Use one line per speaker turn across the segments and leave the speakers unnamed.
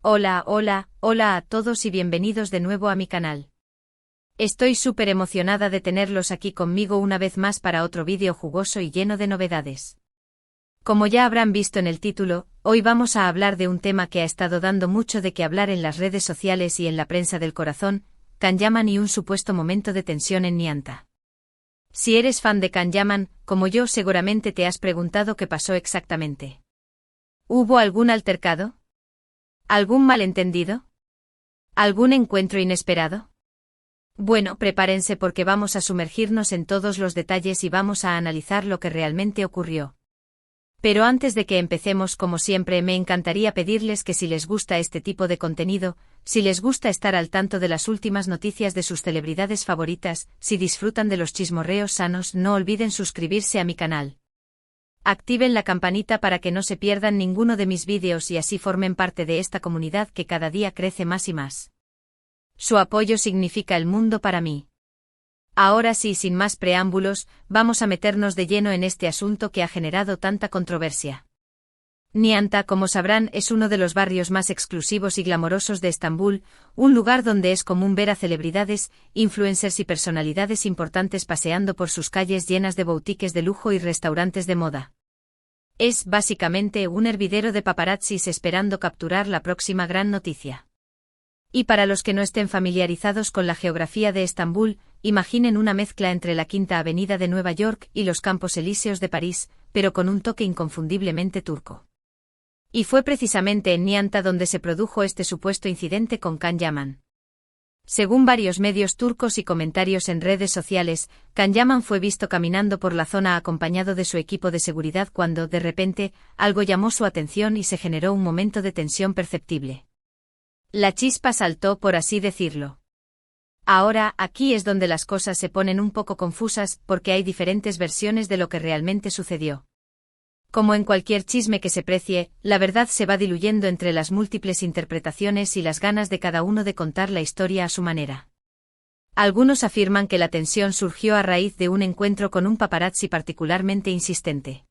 Hola a todos y bienvenidos de nuevo a mi canal. Estoy súper emocionada de tenerlos aquí conmigo una vez más para otro vídeo jugoso y lleno de novedades. Como ya habrán visto en el título, hoy vamos a hablar de un tema que ha estado dando mucho de qué hablar en las redes sociales y en la prensa del corazón, Can Yaman y un supuesto momento de tensión en Nianta. Si eres fan de Can Yaman, como yo seguramente te has preguntado qué pasó exactamente. ¿Hubo algún altercado? ¿Algún malentendido? ¿Algún encuentro inesperado? Bueno, prepárense porque vamos a sumergirnos en todos los detalles y vamos a analizar lo que realmente ocurrió. Pero antes de que empecemos, como siempre, me encantaría pedirles que si les gusta este tipo de contenido, si les gusta estar al tanto de las últimas noticias de sus celebridades favoritas, si disfrutan de los chismorreos sanos, no olviden suscribirse a mi canal. Activen la campanita para que no se pierdan ninguno de mis vídeos y así formen parte de esta comunidad que cada día crece más y más. Su apoyo significa el mundo para mí. Ahora sí, sin más preámbulos, vamos a meternos de lleno en este asunto que ha generado tanta controversia. Nianta, como sabrán, es uno de los barrios más exclusivos y glamorosos de Estambul, un lugar donde es común ver a celebridades, influencers y personalidades importantes paseando por sus calles llenas de boutiques de lujo y restaurantes de moda. Es, básicamente, un hervidero de paparazzis esperando capturar la próxima gran noticia. Y para los que no estén familiarizados con la geografía de Estambul, imaginen una mezcla entre la Quinta Avenida de Nueva York y los Campos Elíseos de París, pero con un toque inconfundiblemente turco. Y fue precisamente en Nianta donde se produjo este supuesto incidente con Can Yaman. Según varios medios turcos y comentarios en redes sociales, Can Yaman fue visto caminando por la zona acompañado de su equipo de seguridad cuando, de repente, algo llamó su atención y se generó un momento de tensión perceptible. La chispa saltó, por así decirlo. Ahora, aquí es donde las cosas se ponen un poco confusas porque hay diferentes versiones de lo que realmente sucedió. Como en cualquier chisme que se precie, la verdad se va diluyendo entre las múltiples interpretaciones y las ganas de cada uno de contar la historia a su manera. Algunos afirman que la tensión surgió a raíz de un encuentro con un paparazzi particularmente insistente.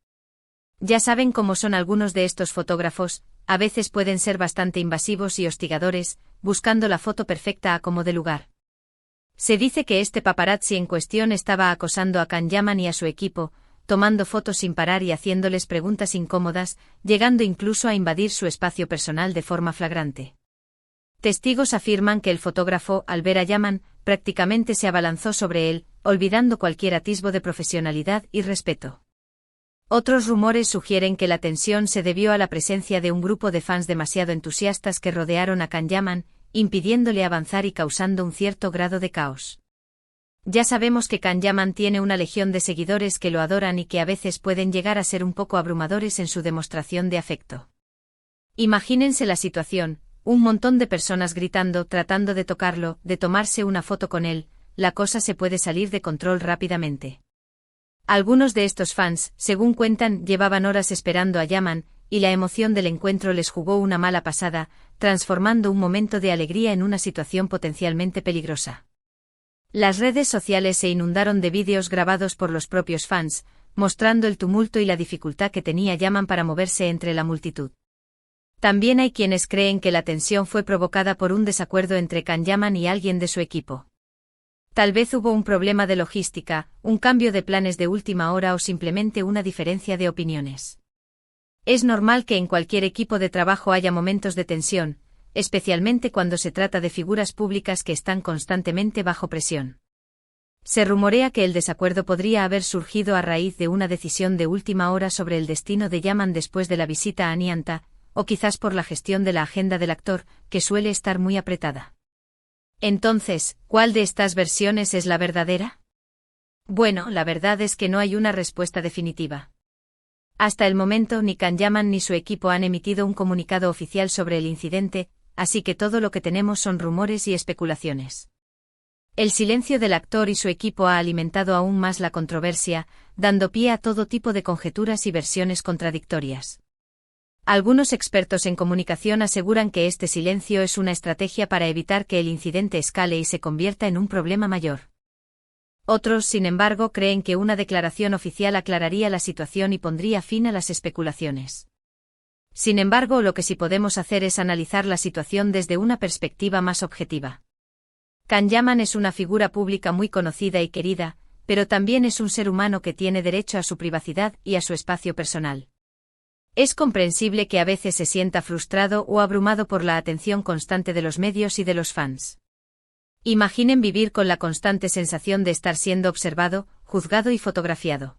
Ya saben cómo son algunos de estos fotógrafos, a veces pueden ser bastante invasivos y hostigadores, buscando la foto perfecta a como de lugar. Se dice que este paparazzi en cuestión estaba acosando a Can Yaman y a su equipo, tomando fotos sin parar y haciéndoles preguntas incómodas, llegando incluso a invadir su espacio personal de forma flagrante. Testigos afirman que el fotógrafo, al ver a Yaman, prácticamente se abalanzó sobre él, olvidando cualquier atisbo de profesionalidad y respeto. Otros rumores sugieren que la tensión se debió a la presencia de un grupo de fans demasiado entusiastas que rodearon a Can Yaman, impidiéndole avanzar y causando un cierto grado de caos. Ya sabemos que Can Yaman tiene una legión de seguidores que lo adoran y que a veces pueden llegar a ser un poco abrumadores en su demostración de afecto. Imagínense la situación, un montón de personas gritando, tratando de tocarlo, de tomarse una foto con él, la cosa se puede salir de control rápidamente. Algunos de estos fans, según cuentan, llevaban horas esperando a Yaman, y la emoción del encuentro les jugó una mala pasada, transformando un momento de alegría en una situación potencialmente peligrosa. Las redes sociales se inundaron de vídeos grabados por los propios fans, mostrando el tumulto y la dificultad que tenía Yaman para moverse entre la multitud. También hay quienes creen que la tensión fue provocada por un desacuerdo entre Can Yaman y alguien de su equipo. Tal vez hubo un problema de logística, un cambio de planes de última hora o simplemente una diferencia de opiniones. Es normal que en cualquier equipo de trabajo haya momentos de tensión, especialmente cuando se trata de figuras públicas que están constantemente bajo presión. Se rumorea que el desacuerdo podría haber surgido a raíz de una decisión de última hora sobre el destino de Yaman después de la visita a Nianta, o quizás por la gestión de la agenda del actor, que suele estar muy apretada. Entonces, ¿cuál de estas versiones es la verdadera? Bueno, la verdad es que no hay una respuesta definitiva. Hasta el momento ni Can Yaman ni su equipo han emitido un comunicado oficial sobre el incidente, así que todo lo que tenemos son rumores y especulaciones. El silencio del actor y su equipo ha alimentado aún más la controversia, dando pie a todo tipo de conjeturas y versiones contradictorias. Algunos expertos en comunicación aseguran que este silencio es una estrategia para evitar que el incidente escale y se convierta en un problema mayor. Otros, sin embargo, creen que una declaración oficial aclararía la situación y pondría fin a las especulaciones. Sin embargo, lo que sí podemos hacer es analizar la situación desde una perspectiva más objetiva. Can Yaman es una figura pública muy conocida y querida, pero también es un ser humano que tiene derecho a su privacidad y a su espacio personal. Es comprensible que a veces se sienta frustrado o abrumado por la atención constante de los medios y de los fans. Imaginen vivir con la constante sensación de estar siendo observado, juzgado y fotografiado.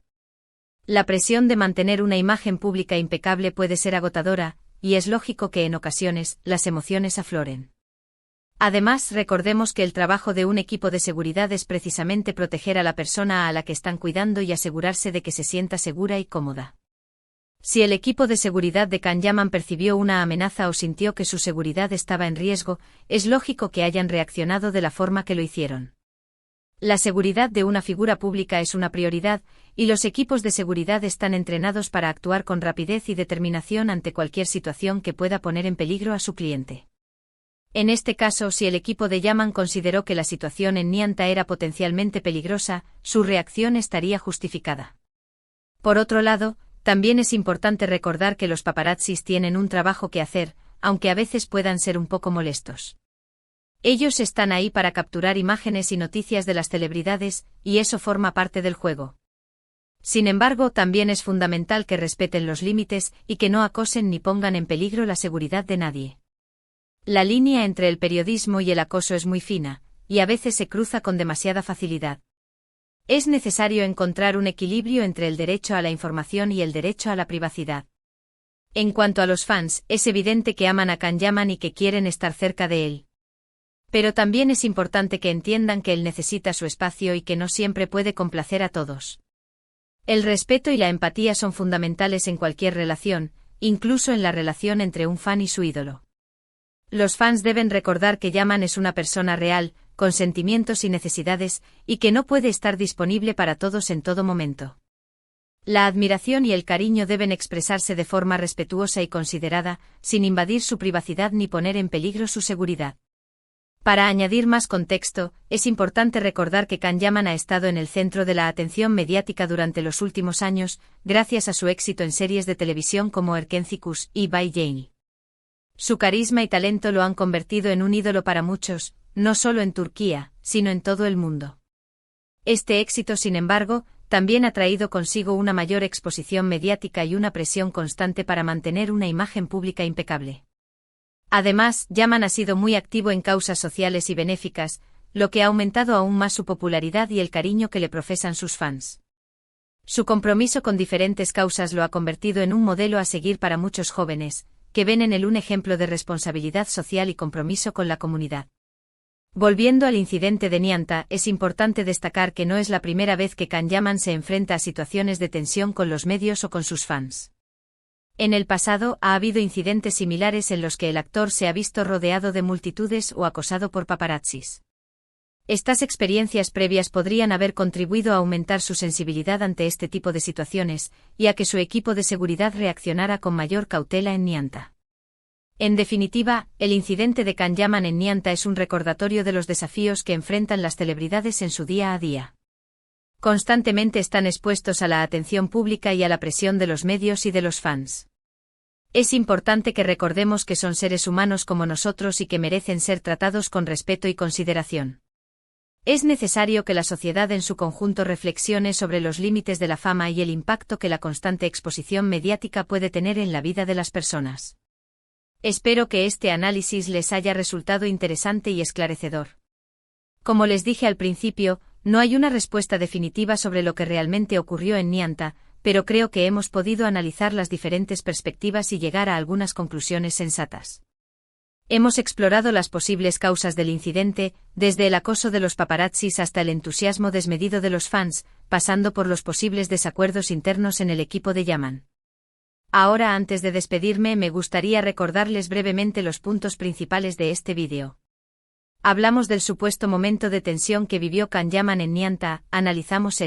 La presión de mantener una imagen pública impecable puede ser agotadora, y es lógico que en ocasiones las emociones afloren. Además, recordemos que el trabajo de un equipo de seguridad es precisamente proteger a la persona a la que están cuidando y asegurarse de que se sienta segura y cómoda. Si el equipo de seguridad de Can Yaman percibió una amenaza o sintió que su seguridad estaba en riesgo, es lógico que hayan reaccionado de la forma que lo hicieron. La seguridad de una figura pública es una prioridad, y los equipos de seguridad están entrenados para actuar con rapidez y determinación ante cualquier situación que pueda poner en peligro a su cliente. En este caso, si el equipo de Yaman consideró que la situación en Nianta era potencialmente peligrosa, su reacción estaría justificada. Por otro lado, también es importante recordar que los paparazzis tienen un trabajo que hacer, aunque a veces puedan ser un poco molestos. Ellos están ahí para capturar imágenes y noticias de las celebridades, y eso forma parte del juego. Sin embargo, también es fundamental que respeten los límites y que no acosen ni pongan en peligro la seguridad de nadie. La línea entre el periodismo y el acoso es muy fina, y a veces se cruza con demasiada facilidad. Es necesario encontrar un equilibrio entre el derecho a la información y el derecho a la privacidad. En cuanto a los fans, es evidente que aman a Can Yaman y que quieren estar cerca de él. Pero también es importante que entiendan que él necesita su espacio y que no siempre puede complacer a todos. El respeto y la empatía son fundamentales en cualquier relación, incluso en la relación entre un fan y su ídolo. Los fans deben recordar que Yaman es una persona real, con sentimientos y necesidades, y que no puede estar disponible para todos en todo momento. La admiración y el cariño deben expresarse de forma respetuosa y considerada, sin invadir su privacidad ni poner en peligro su seguridad. Para añadir más contexto, es importante recordar que Can Yaman ha estado en el centro de la atención mediática durante los últimos años, gracias a su éxito en series de televisión como Erkencikus y Bay Jane. Su carisma y talento lo han convertido en un ídolo para muchos, no solo en Turquía, sino en todo el mundo. Este éxito, sin embargo, también ha traído consigo una mayor exposición mediática y una presión constante para mantener una imagen pública impecable. Además, Yaman ha sido muy activo en causas sociales y benéficas, lo que ha aumentado aún más su popularidad y el cariño que le profesan sus fans. Su compromiso con diferentes causas lo ha convertido en un modelo a seguir para muchos jóvenes, que ven en él un ejemplo de responsabilidad social y compromiso con la comunidad. Volviendo al incidente de Nianta, es importante destacar que no es la primera vez que Can Yaman se enfrenta a situaciones de tensión con los medios o con sus fans. En el pasado ha habido incidentes similares en los que el actor se ha visto rodeado de multitudes o acosado por paparazzis. Estas experiencias previas podrían haber contribuido a aumentar su sensibilidad ante este tipo de situaciones, y a que su equipo de seguridad reaccionara con mayor cautela en Nianta. En definitiva, el incidente de Can Yaman en Nianta es un recordatorio de los desafíos que enfrentan las celebridades en su día a día. Constantemente están expuestos a la atención pública y a la presión de los medios y de los fans. Es importante que recordemos que son seres humanos como nosotros y que merecen ser tratados con respeto y consideración. Es necesario que la sociedad en su conjunto reflexione sobre los límites de la fama y el impacto que la constante exposición mediática puede tener en la vida de las personas. Espero que este análisis les haya resultado interesante y esclarecedor. Como les dije al principio, no hay una respuesta definitiva sobre lo que realmente ocurrió en Nianta, pero creo que hemos podido analizar las diferentes perspectivas y llegar a algunas conclusiones sensatas. Hemos explorado las posibles causas del incidente, desde el acoso de los paparazzis hasta el entusiasmo desmedido de los fans, pasando por los posibles desacuerdos internos en el equipo de Yaman. Ahora, antes de despedirme, me gustaría recordarles brevemente los puntos principales de este vídeo. Hablamos del supuesto momento de tensión que vivió Can Yaman en Nianta, analizamos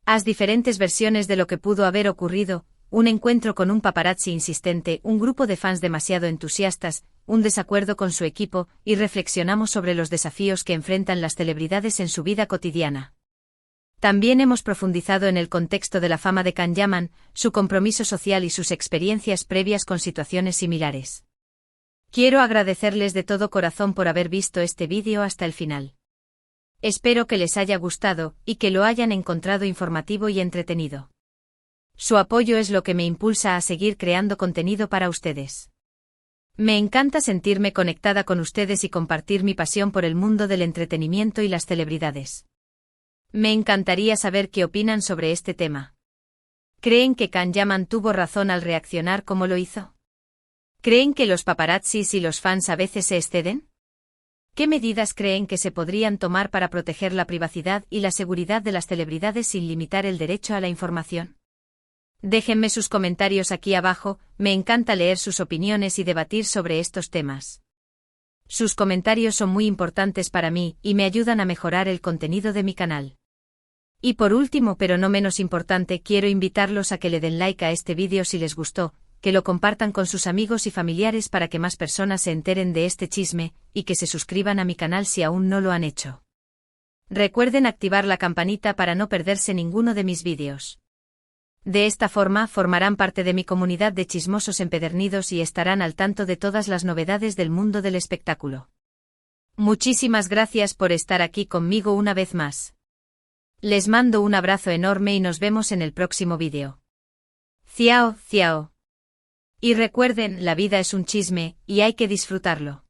las diferentes versiones de lo que pudo haber ocurrido, un encuentro con un paparazzi insistente, un grupo de fans demasiado entusiastas, un desacuerdo con su equipo, y reflexionamos sobre los desafíos que enfrentan las celebridades en su vida cotidiana. También hemos profundizado en el contexto de la fama de Can Yaman, su compromiso social y sus experiencias previas con situaciones similares. Quiero agradecerles de todo corazón por haber visto este vídeo hasta el final. Espero que les haya gustado y que lo hayan encontrado informativo y entretenido. Su apoyo es lo que me impulsa a seguir creando contenido para ustedes. Me encanta sentirme conectada con ustedes y compartir mi pasión por el mundo del entretenimiento y las celebridades. Me encantaría saber qué opinan sobre este tema. ¿Creen que Can Yaman tuvo razón al reaccionar como lo hizo? ¿Creen que los paparazzis y los fans a veces se exceden? ¿Qué medidas creen que se podrían tomar para proteger la privacidad y la seguridad de las celebridades sin limitar el derecho a la información? Déjenme sus comentarios aquí abajo, me encanta leer sus opiniones y debatir sobre estos temas. Sus comentarios son muy importantes para mí y me ayudan a mejorar el contenido de mi canal. Y por último, pero no menos importante, quiero invitarlos a que le den like a este vídeo si les gustó, que lo compartan con sus amigos y familiares para que más personas se enteren de este chisme, y que se suscriban a mi canal si aún no lo han hecho. Recuerden activar la campanita para no perderse ninguno de mis vídeos. De esta forma formarán parte de mi comunidad de chismosos empedernidos y estarán al tanto de todas las novedades del mundo del espectáculo. Muchísimas gracias por estar aquí conmigo una vez más. Les mando un abrazo enorme y nos vemos en el próximo vídeo. Ciao, ciao. Y recuerden, la vida es un chisme, y hay que disfrutarlo.